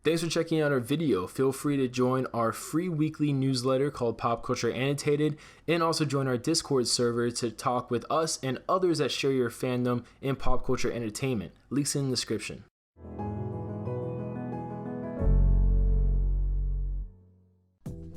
Thanks for checking out our video. Feel free to join our free weekly newsletter called Pop Culture Annotated, and also join our Discord server to talk with us and others that share your fandom in pop culture entertainment. Links in the description.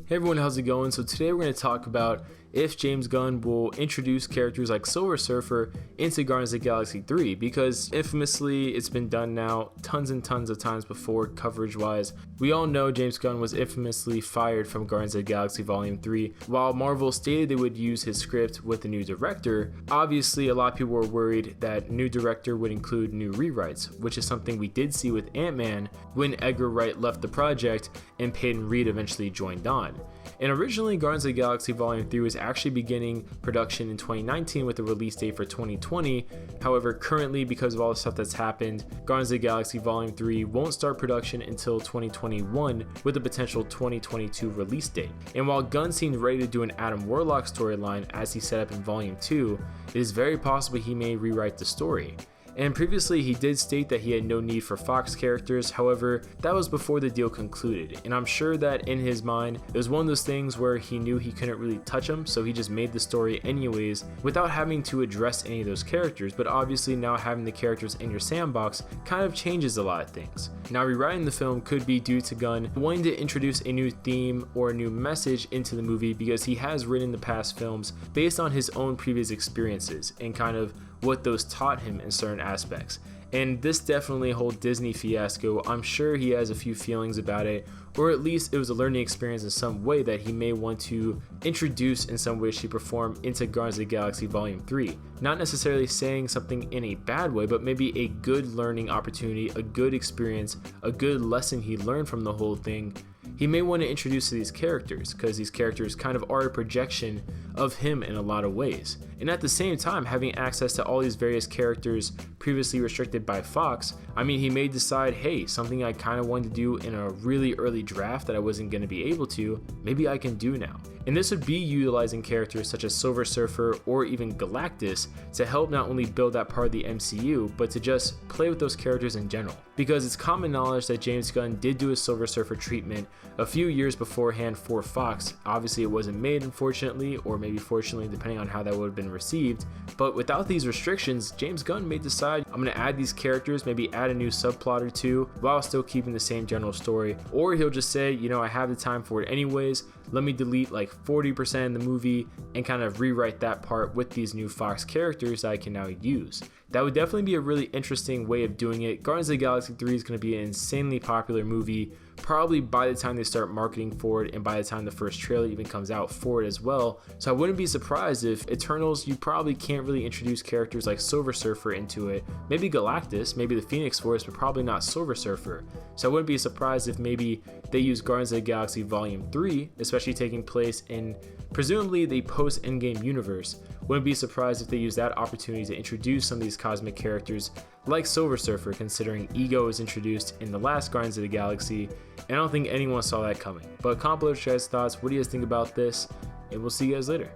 Hey everyone, how's it going? So today we're going to talk about if James Gunn will introduce characters like Silver Surfer into Guardians of the Galaxy 3, because infamously it's been done now tons and tons of times before coverage wise. We all know James Gunn was infamously fired from Guardians of the Galaxy Volume 3. While Marvel stated they would use his script with a new director, obviously a lot of people were worried that new director would include new rewrites, which is something we did see with Ant-Man when Edgar Wright left the project and Peyton Reed eventually joined on. And originally, Guardians of the Galaxy Volume 3 was actually beginning production in 2019 with a release date for 2020. However, currently, because of all the stuff that's happened, Guardians of the Galaxy Volume 3 won't start production until 2021 with a potential 2022 release date. And while Gunn seemed ready to do an Adam Warlock storyline as he set up in Volume 2, it is very possible he may rewrite the story. And previously he did state that he had no need for Fox characters, however, that was before the deal concluded, and I'm sure that in his mind, it was one of those things where he knew he couldn't really touch them, so he just made the story anyways without having to address any of those characters. But obviously now having the characters in your sandbox kind of changes a lot of things. Now rewriting the film could be due to Gunn wanting to introduce a new theme or a new message into the movie, because he has written the past films based on his own previous experiences and kind of what those taught him in certain aspects. And this definitely whole Disney fiasco, I'm sure he has a few feelings about it, or at least it was a learning experience in some way that he may want to introduce in some way, shape, or form into Guardians of the Galaxy Volume 3. Not necessarily saying something in a bad way, but maybe a good learning opportunity, a good experience, a good lesson he learned from the whole thing. He may want to introduce to these characters, because these characters kind of are a projection of him in a lot of ways. And at the same time, having access to all these various characters previously restricted by Fox, I mean, he may decide, hey, something I kind of wanted to do in a really early draft that I wasn't going to be able to, maybe I can do now. And this would be utilizing characters such as Silver Surfer or even Galactus to help not only build that part of the MCU, but to just play with those characters in general. Because it's common knowledge that James Gunn did do a Silver Surfer treatment a few years beforehand for Fox. Obviously it wasn't made, unfortunately, or maybe fortunately, depending on how that would have been received. But without these restrictions, James Gunn may decide, I'm going to add these characters, maybe add a new subplot or two while still keeping the same general story. Or he'll just say, you know, I have the time for it anyways, let me delete like 40% of the movie and kind of rewrite that part with these new Fox characters that I can now use. That would definitely be a really interesting way of doing it. Guardians of the Galaxy 3 is going to be an insanely popular movie, probably by the time they start marketing for it and by the time the first trailer even comes out for it as well. So I wouldn't be surprised if Eternals, you probably can't really introduce characters like Silver Surfer into it. Maybe Galactus, maybe the Phoenix Force, but probably not Silver Surfer. So I wouldn't be surprised if maybe they use Guardians of the Galaxy Volume 3, especially taking place in presumably the post-Endgame universe. Wouldn't be surprised if they use that opportunity to introduce some of these cosmic characters like Silver Surfer, considering Ego was introduced in the last Guardians of the Galaxy, and I don't think anyone saw that coming. But comment below your guys' thoughts. What do you guys think about this? And we'll see you guys later.